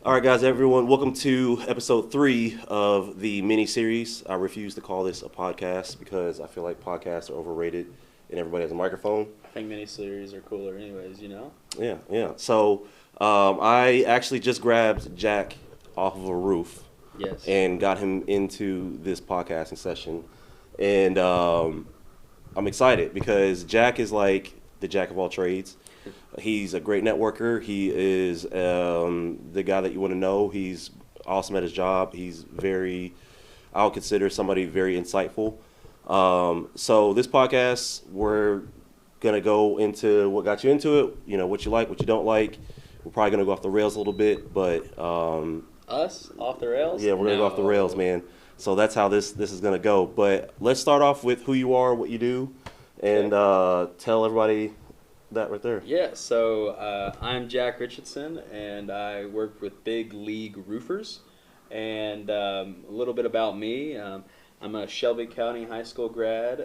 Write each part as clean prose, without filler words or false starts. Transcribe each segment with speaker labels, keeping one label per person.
Speaker 1: All right, guys, everyone, welcome to episode 3 of the mini series. I refuse to call this a podcast because I feel like podcasts are overrated and everybody has a microphone.
Speaker 2: I think miniseries are cooler, anyways.
Speaker 1: Yeah. So I actually just grabbed Jack off of a roof
Speaker 2: Yes.
Speaker 1: and got him into this podcasting session. And I'm excited because Jack is like the jack of all trades. He's a great networker. He is the guy that you want to know. He's awesome at his job. I would consider somebody very insightful. So this podcast, we're going to go into what got you into it, what you like, what you don't like. We're probably going to go off the rails a little bit, but...
Speaker 2: Us? Off the rails?
Speaker 1: Yeah, we're going to go off the rails, man. So that's how this is going to go. But let's start off with who you are, what you do, and tell everybody that right there.
Speaker 2: Yeah, so I'm Jack Richardson, and I work with big league roofers. And a little bit about me, I'm a Shelby County High School grad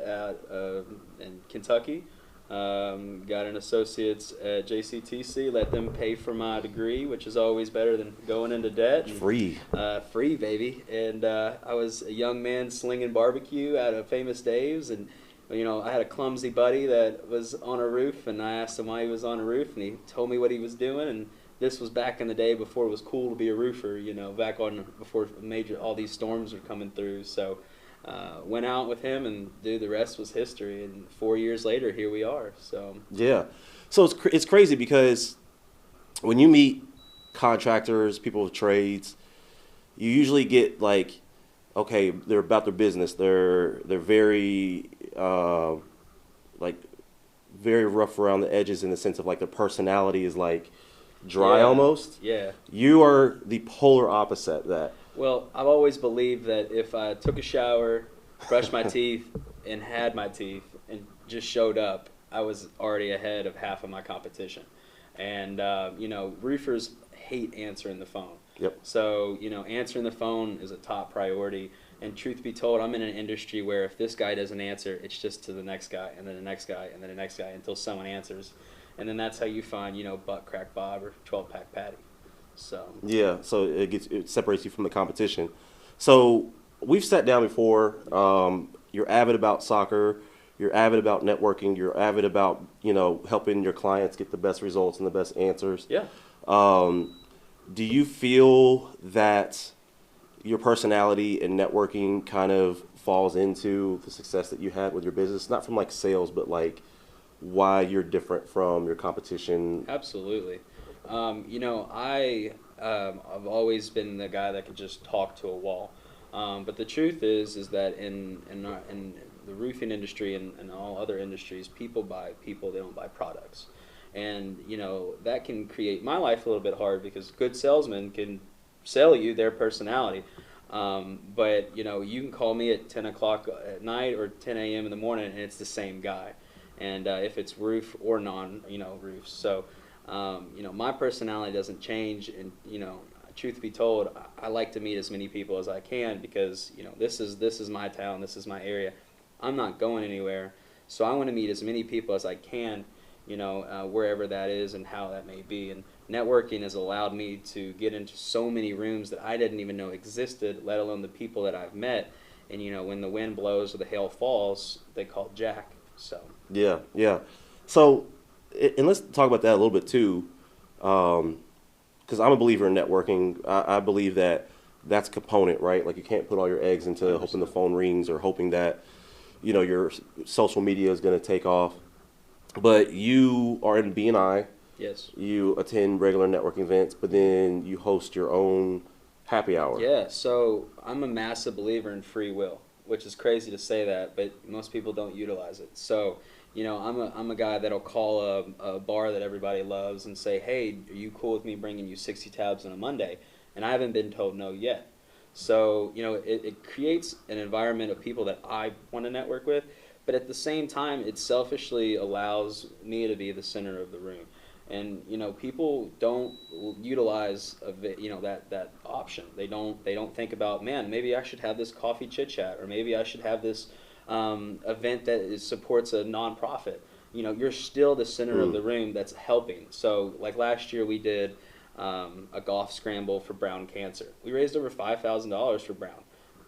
Speaker 2: in Kentucky. Got an associate's at JCTC, let them pay for my degree, which is always better than going into debt. And,
Speaker 1: Free,
Speaker 2: baby. And I was a young man slinging barbecue out of Famous Dave's, and I had a clumsy buddy that was on a roof, and I asked him why he was on a roof, and he told me what he was doing. And this was back in the day before it was cool to be a roofer, before all these storms were coming through. So went out with him, and the rest was history. And 4 years later, here we are. So
Speaker 1: yeah. So it's crazy because when you meet contractors, people with trades, you usually get like, okay, they're about their business. They're very very rough around the edges in the sense of like their personality is like dry almost.
Speaker 2: Yeah.
Speaker 1: You are the polar opposite of that.
Speaker 2: Well, I've always believed that if I took a shower, brushed my teeth, and had my teeth, and just showed up, I was already ahead of half of my competition. And, roofers hate answering the phone.
Speaker 1: Yep.
Speaker 2: So, answering the phone is a top priority. And truth be told, I'm in an industry where if this guy doesn't answer, it's just to the next guy, and then the next guy, and then the next guy, until someone answers. And then that's how you find, Butt Crack Bob or 12-pack Patty. So
Speaker 1: yeah, so it separates you from the competition. So we've sat down before. You're avid about soccer. You're avid about networking. You're avid about helping your clients get the best results and the best answers.
Speaker 2: Yeah.
Speaker 1: Do you feel that your personality and networking kind of falls into the success that you had with your business? Not from like sales, but like why you're different from your competition?
Speaker 2: Absolutely. I've always been the guy that could just talk to a wall. But the truth is that in the roofing industry and all other industries, people buy people, they don't buy products. And, that can create my life a little bit hard because good salesmen can sell you their personality. But, you can call me at 10 o'clock at night or 10 a.m. in the morning, and it's the same guy. And if it's roof or roofs. So, my personality doesn't change. And, truth be told, I like to meet as many people as I can because, this is my town, this is my area. I'm not going anywhere. So I want to meet as many people as I can, wherever that is and how that may be. And networking has allowed me to get into so many rooms that I didn't even know existed, let alone the people that I've met. And, when the wind blows or the hail falls, they call Jack. So
Speaker 1: Yeah. So, and let's talk about that a little bit too, because I'm a believer in networking. I believe that that's a component, right? Like you can't put all your eggs into 100%. Hoping the phone rings or hoping that, your social media is going to take off. But you are in B&I.
Speaker 2: Yes.
Speaker 1: You attend regular networking events, but then you host your own happy hour.
Speaker 2: Yeah, so I'm a massive believer in free will, which is crazy to say that, but most people don't utilize it. So, I'm a guy that'll call a bar that everybody loves and say, hey, are you cool with me bringing you 60 tabs on a Monday? And I haven't been told no yet. So, it creates an environment of people that I want to network with, but at the same time, it selfishly allows me to be the center of the room. And people don't utilize that option. They don't think about, man, maybe I should have this coffee chit chat, or maybe I should have this event that supports a nonprofit. You're still the center of the room that's helping. So like last year we did a golf scramble for Brown Cancer. We raised over $5,000 for Brown.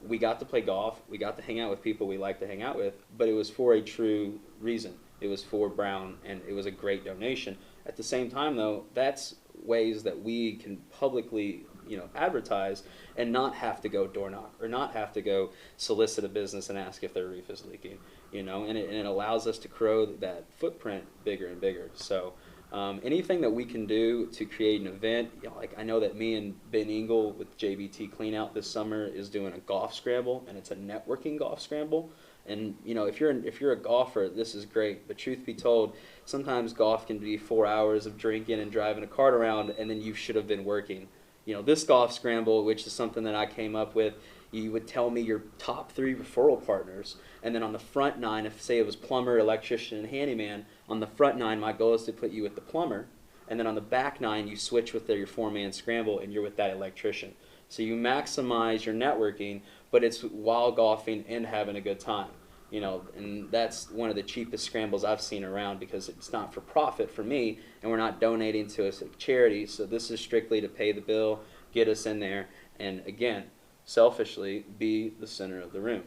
Speaker 2: We got to play golf. We got to hang out with people we like to hang out with, but it was for a true reason. It was for Brown, and it was a great donation. At the same time, though, that's ways that we can publicly, advertise and not have to go door knock or not have to go solicit a business and ask if their roof is leaking, and it allows us to grow that footprint bigger and bigger. So anything that we can do to create an event, like I know that me and Ben Engel with JBT Cleanout this summer is doing a golf scramble, and it's a networking golf scramble. And if you're a golfer, this is great. But truth be told, sometimes golf can be 4 hours of drinking and driving a cart around, and then you should have been working. This golf scramble, which is something that I came up with, you would tell me your top 3 referral partners, and then on the front 9, if say it was plumber, electrician, and handyman, on the front 9, my goal is to put you with the plumber, and then on the back 9, you switch with your 4-man scramble, and you're with that electrician. So you maximize your networking, but it's while golfing and having a good time. And that's one of the cheapest scrambles I've seen around, because it's not for profit for me, and we're not donating to a charity. So this is strictly to pay the bill, get us in there, and again, selfishly, be the center of the room.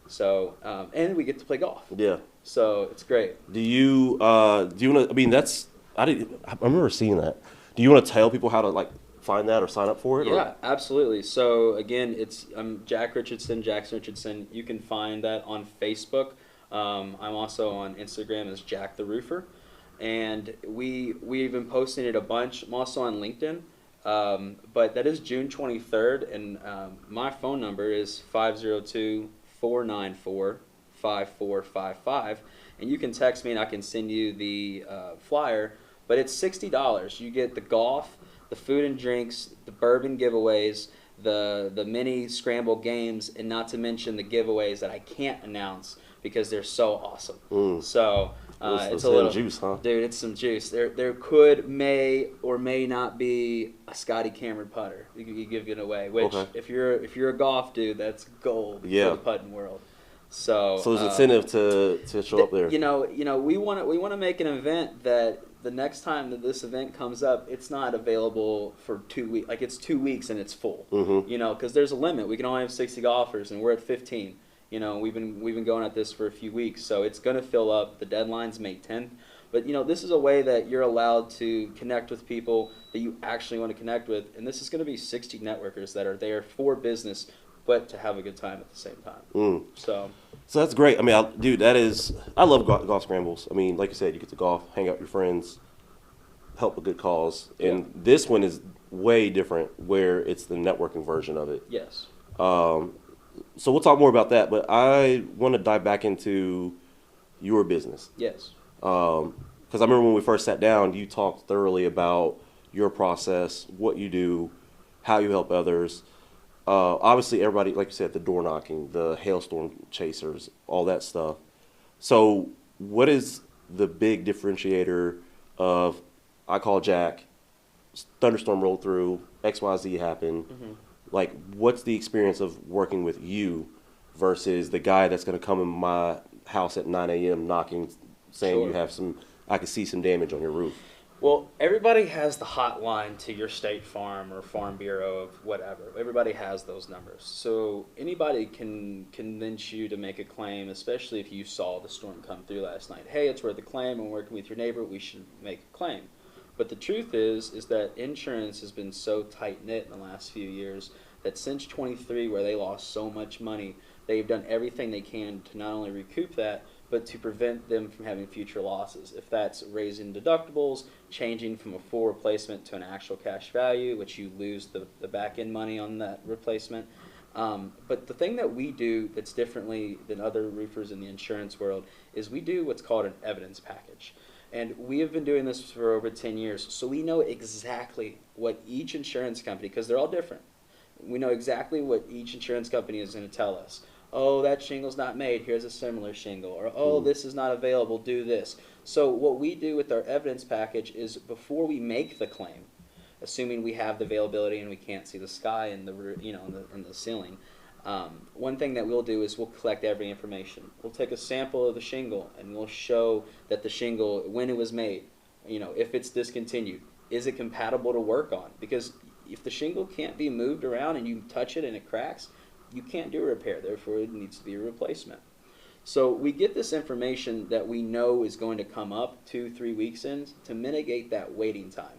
Speaker 2: So and we get to play golf.
Speaker 1: Yeah.
Speaker 2: So it's great.
Speaker 1: Do you want to? I mean, I remember seeing that. Do you want to tell people how to find that or sign up for it?
Speaker 2: Yeah, absolutely. So again, I'm Jack Richardson, Jackson Richardson. You can find that on Facebook. I'm also on Instagram as Jack the Roofer, and we've been posting it a bunch. I'm also on LinkedIn, but that is June 23rd, and my phone number is 502-494-5455, and you can text me and I can send you the flyer. But it's $60. You get the golf, the food and drinks, the bourbon giveaways, the mini scramble games, and not to mention the giveaways that I can't announce because they're so awesome. So it's a little
Speaker 1: juice, huh?
Speaker 2: Dude, it's some juice. There may or may not be a Scotty Cameron putter. You give it away, which if you're a golf dude, that's gold for the putting world. So
Speaker 1: there's incentive to show up there.
Speaker 2: We want to make an event that the next time that this event comes up, it's not available for 2 weeks. Like, it's 2 weeks and it's full. Because there's a limit. We can only have 60 golfers, and we're at 15. We've been going at this for a few weeks, so it's going to fill up. The deadline's May 10th. But this is a way that you're allowed to connect with people that you actually want to connect with, and this is going to be 60 networkers that are there for business, but to have a good time at the same time. So
Speaker 1: that's great. I mean, I love golf scrambles. I mean, like you said, you get to golf, hang out with your friends, help a good cause. And this one is way different, where it's the networking version of it.
Speaker 2: Yes.
Speaker 1: So we'll talk more about that, but I want to dive back into your business.
Speaker 2: Yes.
Speaker 1: Because I remember when we first sat down, you talked thoroughly about your process, what you do, how you help others. Obviously, everybody, like you said, the door knocking, the hailstorm chasers, all that stuff. So what is the big differentiator of, I call Jack, thunderstorm rolled through, XYZ happened. What's the experience of working with you versus the guy that's going to come in my house at 9 a.m. knocking, saying you have I can see some damage on your roof?
Speaker 2: Well, everybody has the hotline to your State Farm or Farm Bureau of whatever. Everybody has those numbers. So anybody can convince you to make a claim, especially if you saw the storm come through last night. Hey, it's worth a claim. I'm working with your neighbor. We should make a claim. But the truth is that insurance has been so tight-knit in the last few years that since 23, where they lost so much money, they've done everything they can to not only recoup that, but to prevent them from having future losses. If that's raising deductibles, changing from a full replacement to an actual cash value, which you lose the back-end money on that replacement. But the thing that we do that's differently than other roofers in the insurance world is we do what's called an evidence package. And we have been doing this for over 10 years, so we know exactly what each insurance company, because they're all different, we know exactly what each insurance company is going to tell us. Oh, that shingle's not made, here's a similar shingle. Or, oh, this is not available, do this. So what we do with our evidence package is before we make the claim, assuming we have the availability and we can't see the sky and in the ceiling, one thing that we'll do is we'll collect every information. We'll take a sample of the shingle and we'll show that the shingle, when it was made, if it's discontinued, Is it compatible to work on? Because if the shingle can't be moved around and you touch it and it cracks, you can't do a repair. Therefore, it needs to be a replacement. So we get this information that we know is going to come up 2-3 weeks in to mitigate that waiting time.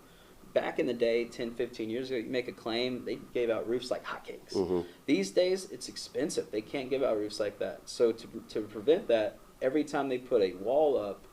Speaker 2: Back in the day, 10, 15 years ago, you make a claim, they gave out roofs like hotcakes.
Speaker 1: Mm-hmm.
Speaker 2: These days, it's expensive. They can't give out roofs like that. So to prevent that, every time they put a wall up,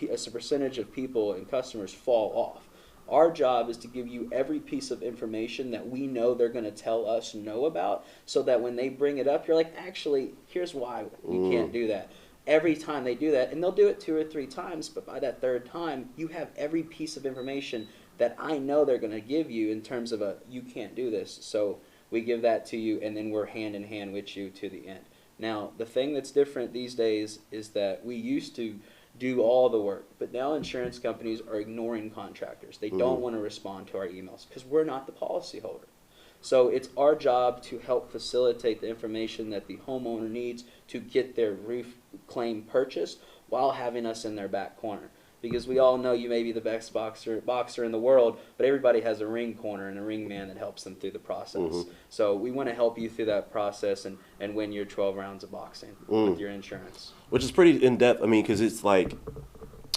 Speaker 2: a percentage of people and customers fall off. Our job is to give you every piece of information that we know they're going to tell us know about, so that when they bring it up, you're like, actually, here's why you can't do that. Every time they do that, and they'll do it 2 or 3 times, but by that 3rd time, you have every piece of information that I know they're going to give you in terms of you can't do this. So we give that to you, and then we're hand in hand with you to the end. Now, the thing that's different these days is that we used to do all the work, but now insurance companies are ignoring contractors. They don't want to respond to our emails because we're not the policyholder. So it's our job to help facilitate the information that the homeowner needs to get their roof claim purchased while having us in their back corner. Because we all know you may be the best boxer in the world, but everybody has a ring corner and a ring man that helps them through the process. So we want to help you through that process and win your 12 rounds of boxing with your insurance.
Speaker 1: Which is pretty in-depth. I mean, because it's like,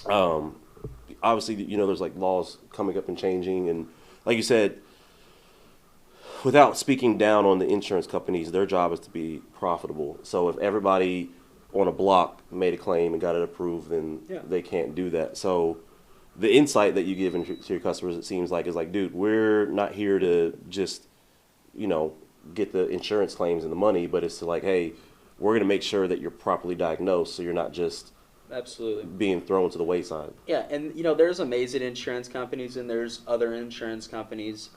Speaker 1: obviously, you know, there's like laws coming up and changing. And like you said, without speaking down on the insurance companies, their job is to be profitable. So if everybody on a block made a claim and got it approved, then they can't do that. So the insight that you give to your customers, it seems like, is like, dude, we're not here to just, you know, get the insurance claims and the money, but it's to like, hey, we're going to make sure that you're properly diagnosed, so you're not just
Speaker 2: absolutely
Speaker 1: being thrown to the wayside.
Speaker 2: Yeah, and you know, there's amazing insurance companies and there's other insurance companies,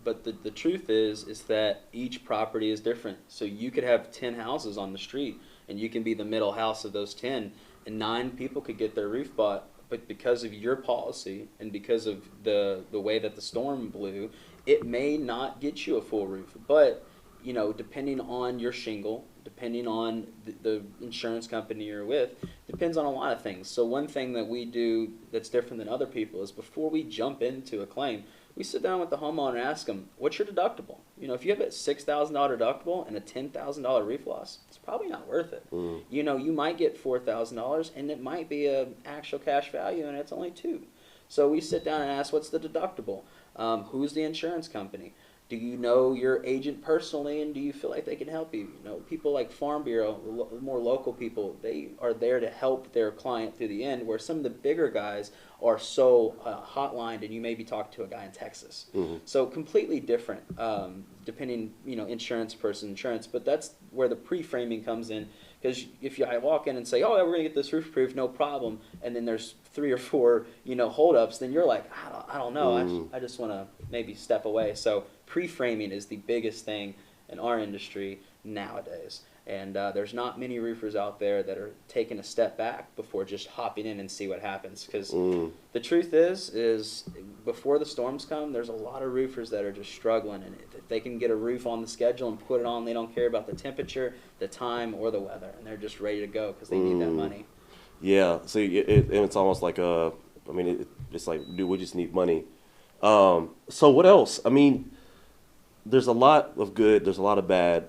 Speaker 2: but the truth is that each property is different. So you could have 10 houses on the street, and you can be the middle house of those 10, and 9 people could get their roof bought, but because of your policy and because of the way that the storm blew, it may not get you a full roof. But, you know, depending on your shingle, depending on the insurance company you're with, depends on a lot of things. So one thing that we do that's different than other people is before we jump into a claim, we sit down with the homeowner and ask them, what's your deductible? You know, if you have a $6,000 deductible and a $10,000 roof loss, it's probably not worth it. You know, you might get $4,000 and it might be an actual cash value and it's only $2,000. So we sit down and ask, what's the deductible? Who's the insurance company? Do you know your agent personally, and do you feel like they can help you? You know, people like Farm Bureau, more local people, they are there to help their client through the end, where some of the bigger guys are so hotlined, and you may be talking to a guy in Texas. So completely different, depending, you know, insurance, but that's where the pre-framing comes in. Because if I walk in and say, oh, yeah, we're going to get this roof approved, no problem, and then there's 3 or 4, you know, holdups, then you're like, I don't know, I just want to maybe step away. So pre-framing is the biggest thing in our industry nowadays. And there's not many roofers out there that are taking a step back before just hopping in and see what happens. Because the truth is before the storms come, there's a lot of roofers that are just struggling. And if they can get a roof on the schedule and put it on, they don't care about the temperature, the time, or the weather. And they're just ready to go because they need that money.
Speaker 1: Yeah, so it's almost like it's like, dude, we just need money. So what else? I mean, there's a lot of good, there's a lot of bad.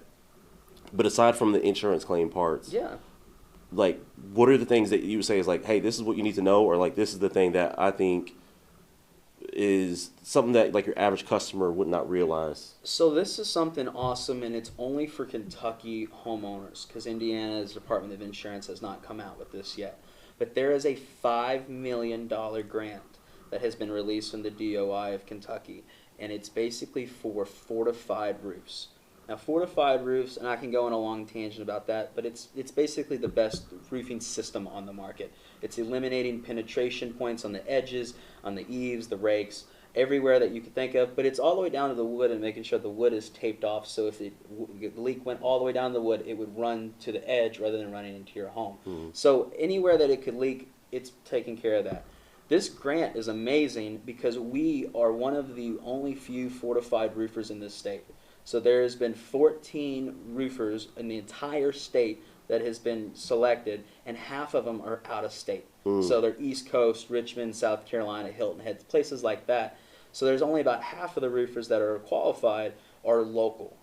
Speaker 1: But aside from the insurance claim parts, like, what are the things that you would say is like, hey, this is what you need to know, or like, this is the thing that I think is something that like your average customer would not realize?
Speaker 2: So this is something awesome, and it's only for Kentucky homeowners, because Indiana's Department of Insurance has not come out with this yet. But there is a $5 million grant that has been released from the DOI of Kentucky, and it's basically for fortified roofs. Now, fortified roofs, and I can go on a long tangent about that, but it's basically the best roofing system on the market. It's eliminating penetration points on the edges, on the eaves, the rakes, everywhere that you can think of, but it's all the way down to the wood and making sure the wood is taped off, so if the leak went all the way down the wood, it would run to the edge rather than running into your home. So anywhere that it could leak, it's taking care of that. This grant is amazing because we are one of the only few fortified roofers in this state. So there has been 14 roofers in the entire state that has been selected, and half of them are out of state. So they're East Coast, Richmond, South Carolina, Hilton Head, places like that. So there's only about half of the roofers that are qualified are local.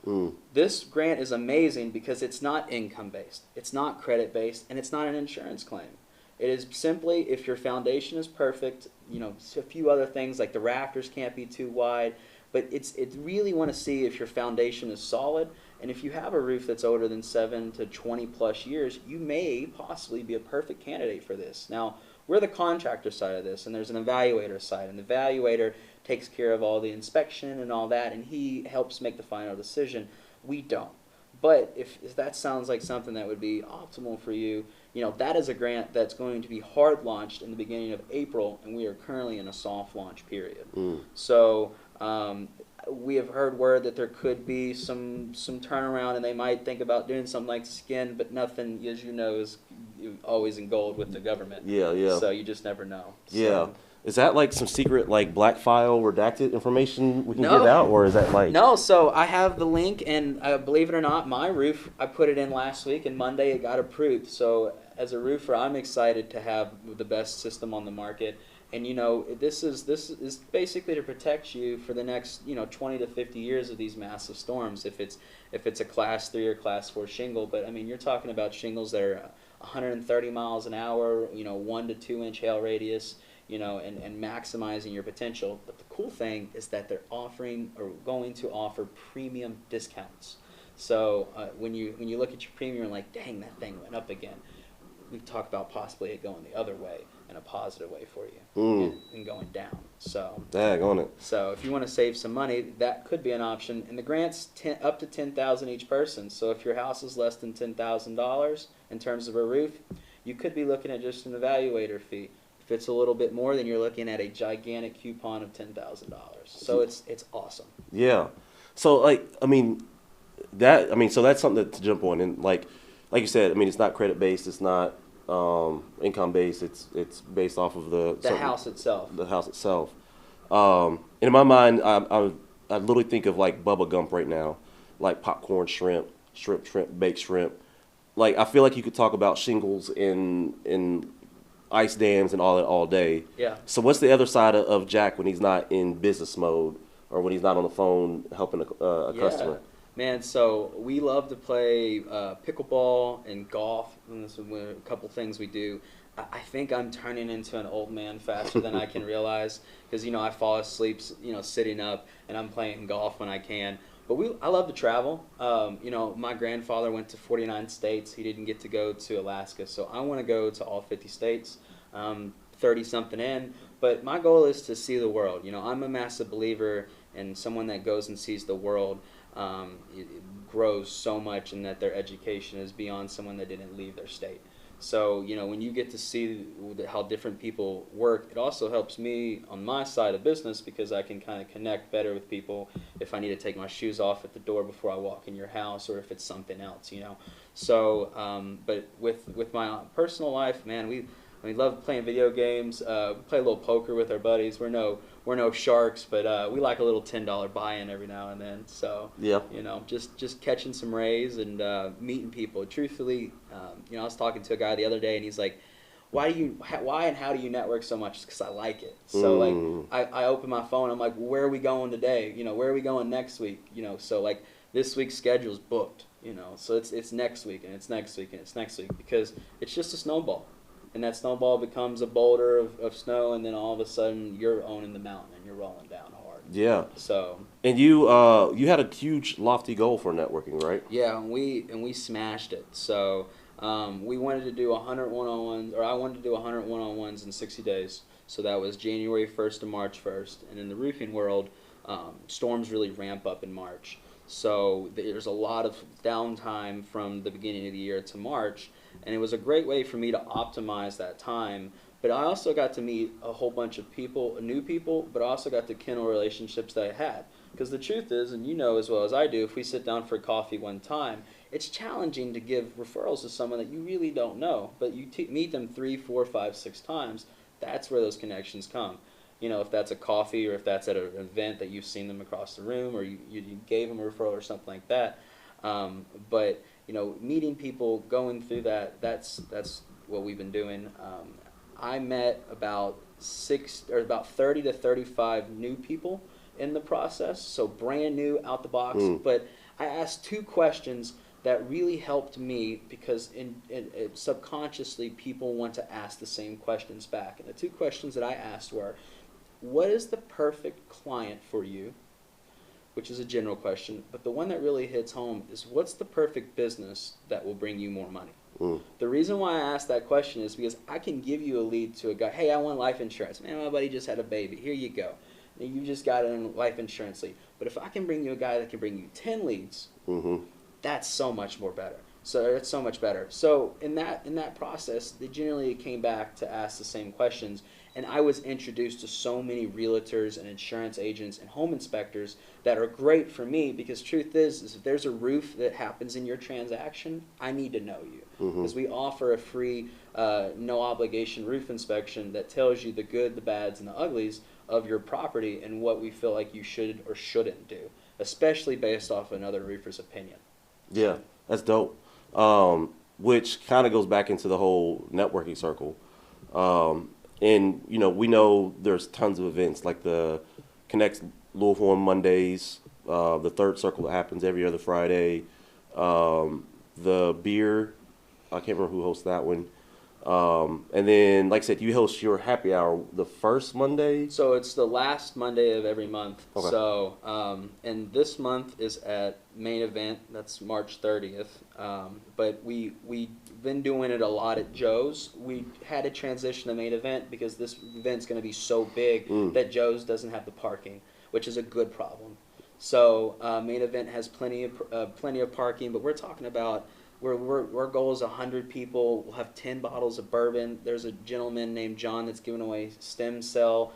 Speaker 2: This grant is amazing because it's not income based, it's not credit based, and it's not an insurance claim. It is simply if your foundation is perfect, a few other things like the rafters can't be too wide, but it really want to see if your foundation is solid, and if you have a roof that's older than 7 to 20 plus years, you may possibly be a perfect candidate for this. Now, we're the contractor side of this, and there's an evaluator side, and the evaluator takes care of all the inspection and all that, and he helps make the final decision. We don't. But if that sounds like something that would be optimal for you, that is a grant that's going to be hard launched in the beginning of April, and we are currently in a soft launch period. So we have heard word that there could be some turnaround, and they might think about doing something like skin, but nothing, as you know, is always in gold with the government.
Speaker 1: Yeah.
Speaker 2: So you just never know.
Speaker 1: Yeah.
Speaker 2: So,
Speaker 1: is that like some secret, like black file redacted information we can
Speaker 2: No.
Speaker 1: get out, or is that like?
Speaker 2: No, so I have the link, and believe it or not, my roof, I put it in last week, and Monday it got approved. So as a roofer, I'm excited to have the best system on the market. And this is basically to protect you for the next 20 to 50 years of these massive storms. If it's a class 3 or class 4 shingle, but I mean you're talking about shingles that are 130 miles an hour, 1 to 2 inch hail radius, and maximizing your potential. But the cool thing is that they're offering or going to offer premium discounts. So when you look at your premium, you're like, dang, that thing went up again. We talk about possibly it going the other way in a positive way for you and going down. So
Speaker 1: On it.
Speaker 2: So if you want to save some money, that could be an option. And the grant's up to $10,000 each person. So if your house is less than $10,000 in terms of a roof, you could be looking at just an evaluator fee. If it's a little bit more, then you're looking at a gigantic coupon of $10,000. So it's awesome.
Speaker 1: Yeah. So so that's something to jump on, and like you said, it's not credit based, it's not income based, it's based off of
Speaker 2: the house itself.
Speaker 1: The house itself. And in my mind, I literally think of like Bubba Gump right now, like popcorn shrimp, baked shrimp. Like I feel like you could talk about shingles in ice dams and all that all day.
Speaker 2: Yeah.
Speaker 1: So what's the other side of Jack when he's not in business mode or when he's not on the phone helping a customer?
Speaker 2: Man, so we love to play pickleball and golf. And this is a couple things we do. I think I'm turning into an old man faster than I can realize because, I fall asleep, sitting up, and I'm playing golf when I can. But I love to travel. My grandfather went to 49 states. He didn't get to go to Alaska. So I want to go to all 50 states, 30-something in. But my goal is to see the world. I'm a massive believer in someone that goes and sees the world. It grows so much, and that their education is beyond someone that didn't leave their state. So, when you get to see how different people work, it also helps me on my side of business because I can kind of connect better with people if I need to take my shoes off at the door before I walk in your house or if it's something else, So, but with my personal life, man, we love playing video games. We play a little poker with our buddies. We're no sharks, but we like a little $10 buy-in every now and then. So
Speaker 1: yeah,
Speaker 2: just catching some rays and meeting people. Truthfully, I was talking to a guy the other day, and he's like, "Why and how do you network so much?" Because I like it. So I open my phone. I'm like, "Where are we going today? Where are we going next week? So like this week's schedule's booked. So it's next week and it's next week and it's next week because it's just a snowball." And that snowball becomes a boulder of snow, and then all of a sudden you're owning the mountain and you're rolling down hard.
Speaker 1: Yeah.
Speaker 2: So.
Speaker 1: And you had a huge lofty goal for networking, right?
Speaker 2: Yeah, and we smashed it. So we wanted to do 100 one-on-ones, or I wanted to do 100 one-on-ones in 60 days. So that was January 1st to March 1st. And in the roofing world, storms really ramp up in March. So there's a lot of downtime from the beginning of the year to March. And it was a great way for me to optimize that time. But I also got to meet a whole bunch of people, new people, but I also got to kindle relationships that I had. Because the truth is, and you know as well as I do, if we sit down for coffee one time, it's challenging to give referrals to someone that you really don't know. But you meet them 3, 4, 5, 6 times, that's where those connections come. If that's a coffee or if that's at an event that you've seen them across the room or you gave them a referral or something like that. But meeting people, going through that's what we've been doing. I met about 30 to 35 new people in the process, so brand new out the box. But I asked 2 questions that really helped me, because subconsciously people want to ask the same questions back. And the 2 questions that I asked were, what is the perfect client for you? Which is a general question, but the one that really hits home is, what's the perfect business that will bring you more money? The reason why I asked that question is because I can give you a lead to a guy. Hey, I want life insurance. Man, my buddy just had a baby. Here you go. And you just got a life insurance lead. But if I can bring you a guy that can bring you 10 leads, that's so much more better. So it's so much better. So in that process, they generally came back to ask the same questions, and I was introduced to so many realtors and insurance agents and home inspectors that are great for me, because truth is if there's a roof that happens in your transaction, I need to know you, because we offer a free, no obligation roof inspection that tells you the good, the bads, and the uglies of your property and what we feel like you should or shouldn't do, especially based off another roofer's opinion.
Speaker 1: Yeah, that's dope. Which kind of goes back into the whole networking circle. And, you know, we know there's tons of events like the Connect Louisville on Mondays, the third circle that happens every other Friday, the beer, I can't remember who hosts that one. And then, like I said, you host your happy hour the first Monday.
Speaker 2: So it's the last Monday of every month.
Speaker 1: Okay.
Speaker 2: So, and this month is at Main Event. That's March 30th. But we've been doing it a lot at Joe's. We had to transition to Main Event because this event's going to be so big that Joe's doesn't have the parking, which is a good problem. So Main Event has plenty of parking, but we're talking about. Our goal is 100 people. We'll have 10 bottles of bourbon. There's a gentleman named John that's giving away stem cell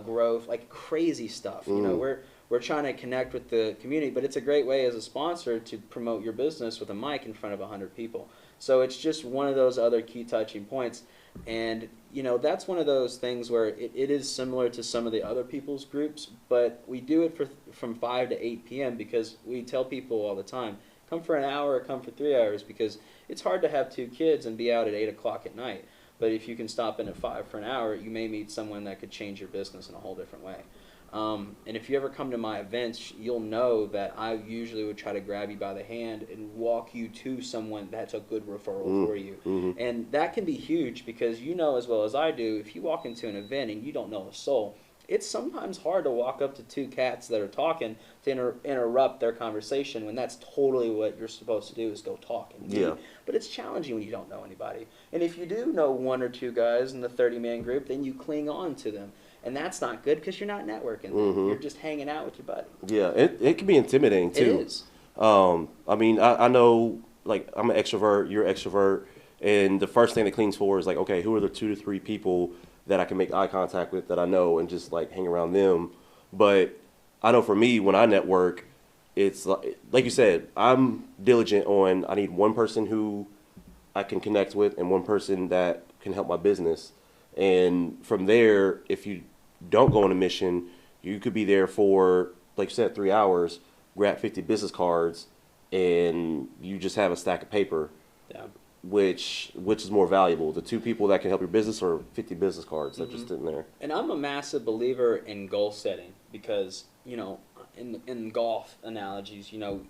Speaker 2: growth, like crazy stuff. You know, we're trying to connect with the community, but it's a great way as a sponsor to promote your business with a mic in front of 100 people. So it's just one of those other key touching points. And, you know, that's one of those things where it is similar to some of the other people's groups, but we do it from 5 to 8 p.m. because we tell people all the time, come for an hour or come for 3 hours, because it's hard to have 2 kids and be out at 8 o'clock at night. But if you can stop in at 5 for an hour, you may meet someone that could change your business in a whole different way. And if you ever come to my events, you'll know that I usually would try to grab you by the hand and walk you to someone that's a good referral for you. And that can be huge, because you know as well as I do, if you walk into an event and you don't know a soul, it's sometimes hard to walk up to 2 cats that are talking to interrupt their conversation when that's totally what you're supposed to do, is go talk and meet. But it's challenging when you don't know anybody. And if you do know 1 or 2 guys in the 30-man group, then you cling on to them. And that's not good, because you're not networking. You're just hanging out with your buddy.
Speaker 1: Yeah, it can be intimidating too.
Speaker 2: It is.
Speaker 1: I mean, I know, like, I'm an extrovert, you're an extrovert, and the first thing that clings for is like, okay, who are the 2 to 3 people that I can make eye contact with that I know, and just like hang around them. But I know for me, when I network, it's like you said, I'm diligent on, I need 1 person who I can connect with and 1 person that can help my business. And from there, if you don't go on a mission, you could be there for, like you said, 3 hours, grab 50 business cards, and you just have a stack of paper.
Speaker 2: Yeah.
Speaker 1: Which is more valuable, the 2 people that can help your business, or 50 business cards that just sitting there?
Speaker 2: And I'm a massive believer in goal setting, because, you know, in golf analogies, you know,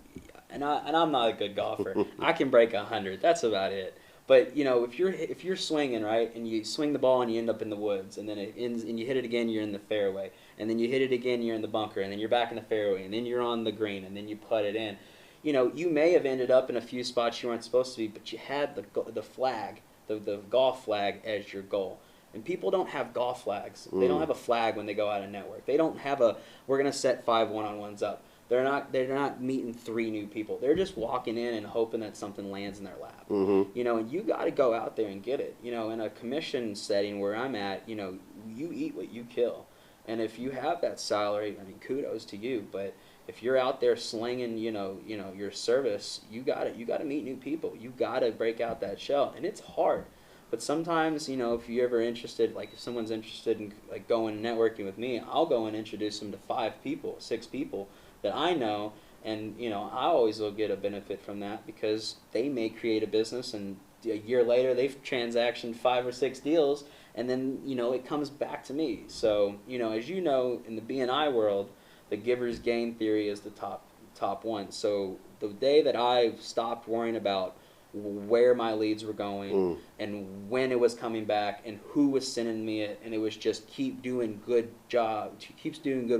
Speaker 2: and I'm not a good golfer. I can break 100. That's about it. But, you know, if you're swinging, right, and you swing the ball and you end up in the woods, and then it ends, and you hit it again, you're in the fairway, and then you hit it again, you're in the bunker, and then you're back in the fairway, and then you're on the green, and then you putt it in. You know, you may have ended up in a few spots you weren't supposed to be, but you had the flag, the golf flag as your goal. And people don't have golf flags. They don't have a flag when they go out and network. They don't have we're going to set 5 one-on-ones up. They're not meeting 3 new people. They're just walking in and hoping that something lands in their lap. You know, and you got to go out there and get it. You know, in a commission setting where I'm at, you know, you eat what you kill. And if you have that salary, I mean, kudos to you, but if you're out there slinging, you know, your service, you got to meet new people. You got to break out that shell, and it's hard. But sometimes, you know, if you're ever interested, like if someone's interested in like going and networking with me, I'll go and introduce them to 5 people, 6 people that I know, and you know, I always will get a benefit from that, because they may create a business, and a year later they've transactioned 5 or 6 deals, and then it comes back to me. So as you know, in the BNI world, the giver's gain theory is the top one. So the day that I stopped worrying about where my leads were going and when it was coming back and who was sending me it, and it was just keeps doing good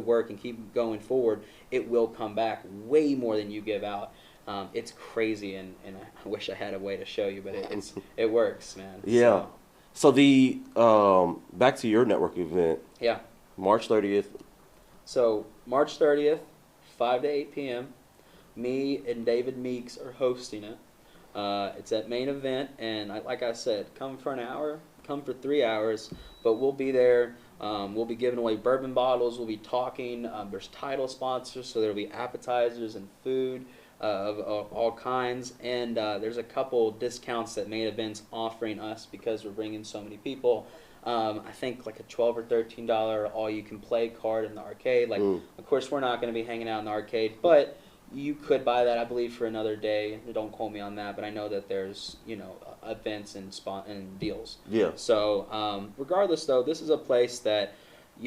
Speaker 2: work and keep going forward, it will come back way more than you give out. It's crazy, and I wish I had a way to show you, but it works, man.
Speaker 1: Yeah. So the back to your networking event.
Speaker 2: Yeah.
Speaker 1: March 30th.
Speaker 2: So March 30th, 5 to 8 p.m. Me and David Meeks are hosting it. It's at Main Event, and like I said, come for an hour, come for 3 hours, but we'll be there. We'll be giving away bourbon bottles. We'll be talking. There's title sponsors, so there'll be appetizers and food of all kinds, and there's a couple discounts that Main Event's offering us because we're bringing so many people. I think like a $12 or $13 all-you-can-play card in the arcade. Of course, we're not going to be hanging out in the arcade, but you could buy that, I believe, for another day. Don't quote me on that, but I know that there's events and deals.
Speaker 1: Yeah.
Speaker 2: So regardless, though, this is a place that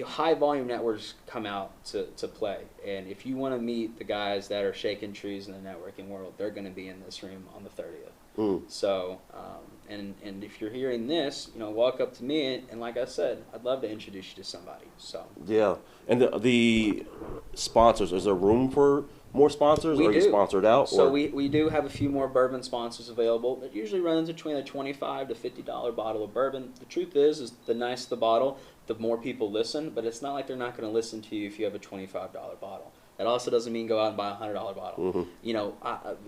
Speaker 2: high volume networks come out to play, and if you want to meet the guys that are shaking trees in the networking world, they're going to be in this room on the 30th. So and if you're hearing this, walk up to me, and like I said, I'd love to introduce you to somebody. So
Speaker 1: yeah. And the sponsors, is there room for more sponsors, or are you sponsored out?
Speaker 2: So we do have a few more bourbon sponsors available. It usually runs between a $25 to $50 bottle of bourbon. The truth is the nicer the bottle, the more people listen, but it's not like they're not going to listen to you if you have a $25 bottle. That also doesn't mean go out and buy a $100 bottle.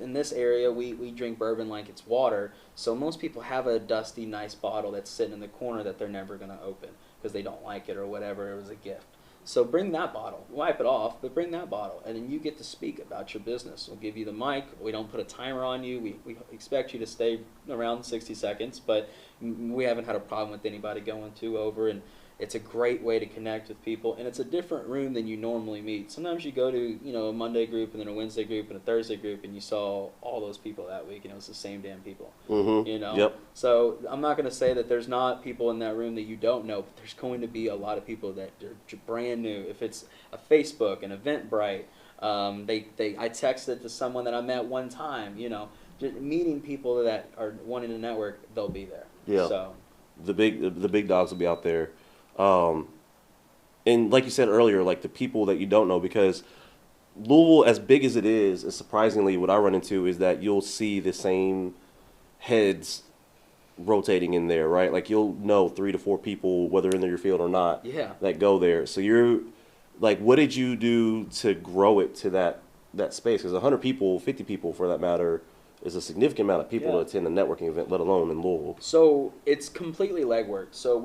Speaker 2: In this area, we drink bourbon like it's water, so most people have a dusty, nice bottle that's sitting in the corner that they're never going to open because they don't like it or whatever, it was a gift. So bring that bottle. Wipe it off, but bring that bottle, and then you get to speak about your business. We'll give you the mic. We don't put a timer on you. We expect you to stay around 60 seconds, but we haven't had a problem with anybody going over, and it's a great way to connect with people, and it's a different room than you normally meet. Sometimes you go to a Monday group and then a Wednesday group and a Thursday group, and you saw all those people that week, and it was the same damn people.
Speaker 1: Yep.
Speaker 2: So I'm not going to say that there's not people in that room that you don't know, but there's going to be a lot of people that are brand new. If it's a Facebook, an Eventbrite, I texted to someone that I met one time. Just meeting people that are wanting to network, they'll be there.
Speaker 1: Yeah.
Speaker 2: So
Speaker 1: the big dogs will be out there. And like you said earlier, like the people that you don't know, because Louisville, as big as it is, and surprisingly what I run into is that you'll see the same heads rotating in there, right? Like you'll know 3 to 4 people, whether in your field or not, that go there. So you're like, what did you do to grow it to that space? Because 100 people, 50 people for that matter, is a significant amount of people to attend a networking event, let alone in Louisville.
Speaker 2: So it's completely legwork. So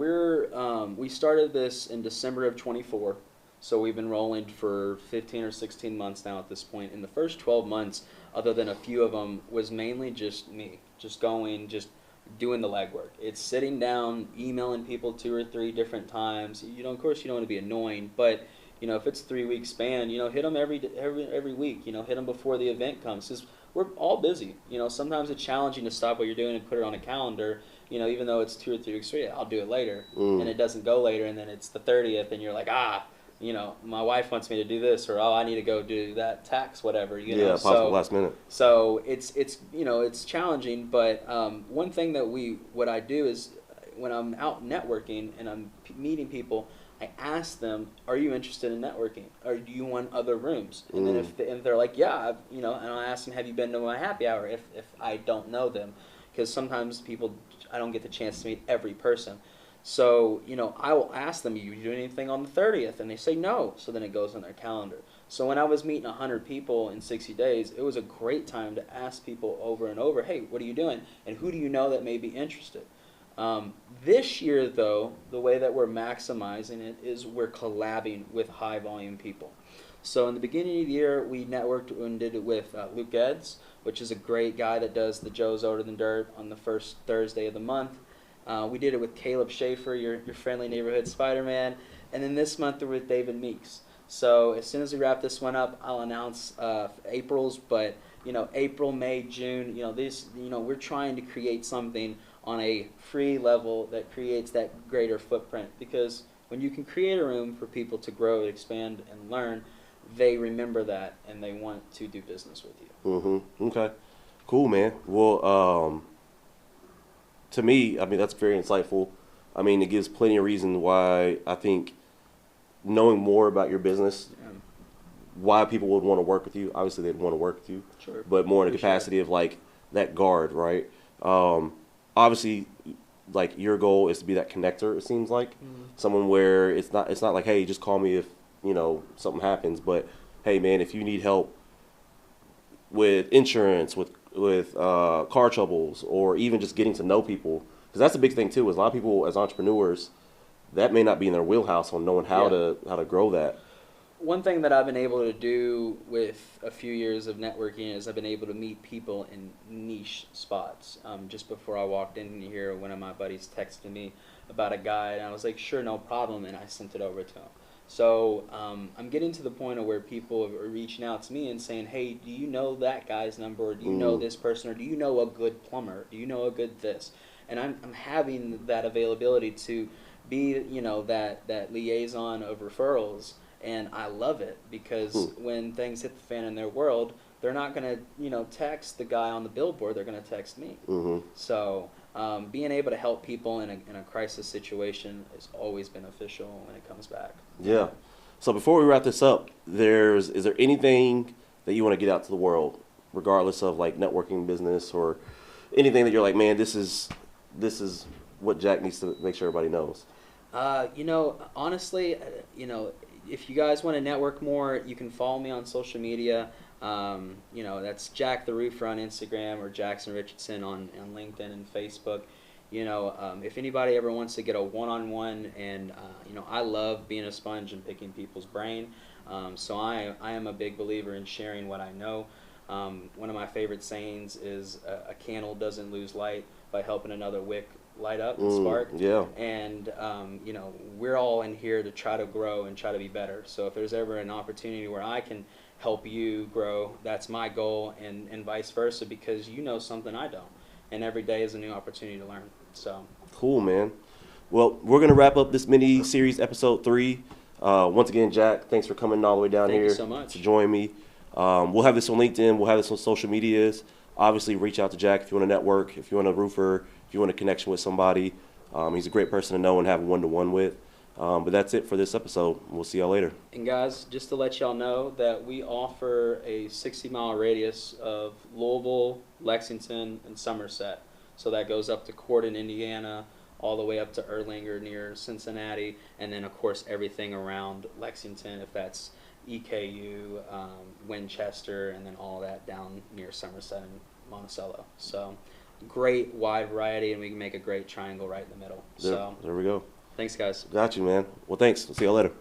Speaker 2: we started this in December of 24. So we've been rolling for 15 or 16 months now at this point. In the first 12 months, other than a few of them, was mainly just me, just doing the legwork. It's sitting down, emailing people 2 or 3 different times. Of course, you don't want to be annoying, but if it's 3-week span, hit them every week. Hit them before the event comes. Because we're all busy. Sometimes it's challenging to stop what you're doing and put it on a calendar. Even though it's 2 or 3 weeks straight, I'll do it later, and it doesn't go later, and then it's the 30th, and you're like, my wife wants me to do this, or I need to go do that tax, whatever.
Speaker 1: Possible last minute.
Speaker 2: So it's challenging, but one thing what I do is when I'm out networking and I'm meeting people, I ask them, are you interested in networking? Or do you want other rooms? And then if they're like, yeah, and I ask them, have you been to my happy hour if I don't know them? Because sometimes I don't get the chance to meet every person. So, I will ask them, you do anything on the 30th? And they say no. So then it goes on their calendar. So when I was meeting 100 people in 60 days, it was a great time to ask people over and over, hey, what are you doing? And who do you know that may be interested? This year, though, the way that we're maximizing it is we're collabing with high-volume people. So in the beginning of the year, we networked and did it with Luke Eds, which is a great guy that does the Joe's Older Than Dirt on the first Thursday of the month. We did it with Caleb Schaefer, your friendly neighborhood Spider-Man. And then this month we're with David Meeks. So as soon as we wrap this one up, I'll announce April's, but April, May, June, we're trying to create something on a free level that creates that greater footprint. Because when you can create a room for people to grow, expand, and learn, they remember that and they want to do business with you.
Speaker 1: Mm-hmm. Okay. Cool, man. Well, to me, I mean, that's very insightful. I mean, it gives plenty of reason why I think knowing more about your business,
Speaker 2: Yeah.
Speaker 1: why people would want to work with you. Obviously, they'd want to work with you,
Speaker 2: Sure.
Speaker 1: but more in the
Speaker 2: For sure.
Speaker 1: capacity of like that guard, right? Obviously, like your goal is to be that connector. It seems like someone where it's not like, hey, just call me if something happens, but hey, man, if you need help with insurance, with car troubles, or even just getting to know people, because that's a big thing too. Is a lot of people as entrepreneurs, that may not be in their wheelhouse on knowing how
Speaker 2: Yeah.
Speaker 1: to grow that.
Speaker 2: One thing that I've been able to do with a few years of networking is I've been able to meet people in niche spots. Just before I walked in here, one of my buddies texted me about a guy, and I was like, sure, no problem, and I sent it over to him. So I'm getting to the point of where people are reaching out to me and saying, hey, do you know that guy's number, or do you know this person, or do you know a good plumber, do you know a good this? And I'm having that availability to be, that liaison of referrals. And I love it because when things hit the fan in their world, they're not going to, text the guy on the billboard. They're going to text me.
Speaker 1: Mm-hmm.
Speaker 2: So being able to help people in a crisis situation is always beneficial when it comes back.
Speaker 1: Yeah. So before we wrap this up, is there anything that you want to get out to the world, regardless of like networking business or anything that you're like, man, this is what Jack needs to make sure everybody knows?
Speaker 2: Honestly, if you guys want to network more, you can follow me on social media. That's Jack the Roofer on Instagram, or Jackson Richardson on LinkedIn and Facebook. If anybody ever wants to get a one-on-one, and I love being a sponge and picking people's brain. So I am a big believer in sharing what I know. One of my favorite sayings is a candle doesn't lose light by helping another wick light up and spark.
Speaker 1: Yeah.
Speaker 2: And we're all in here to try to grow and try to be better. So if there's ever an opportunity where I can help you grow, that's my goal, and vice versa, because you know something I don't, and every day is a new opportunity to learn. So
Speaker 1: cool, man. Well, we're gonna wrap up this mini series, episode 3. Once again, Jack, thanks for coming all the way down
Speaker 2: Thank
Speaker 1: here
Speaker 2: you so much.
Speaker 1: to join me. We'll have this on LinkedIn. We'll have this on social medias. Obviously, reach out to Jack if you want to network, if you want a roofer, if you want a connection with somebody. He's a great person to know and have a one-to-one with. But that's it for this episode. We'll see y'all later.
Speaker 2: And guys, just to let y'all know that we offer a 60-mile radius of Louisville, Lexington, and Somerset. So that goes up to Corden, Indiana, all the way up to Erlanger near Cincinnati, and then, of course, everything around Lexington, if that's EKU, Winchester, and then all that down near Somerset and Monticello. So great wide variety, and we can make a great triangle right in the middle. So
Speaker 1: There we go.
Speaker 2: thanks, guys.
Speaker 1: Got you, man. Well, thanks. See y'all later.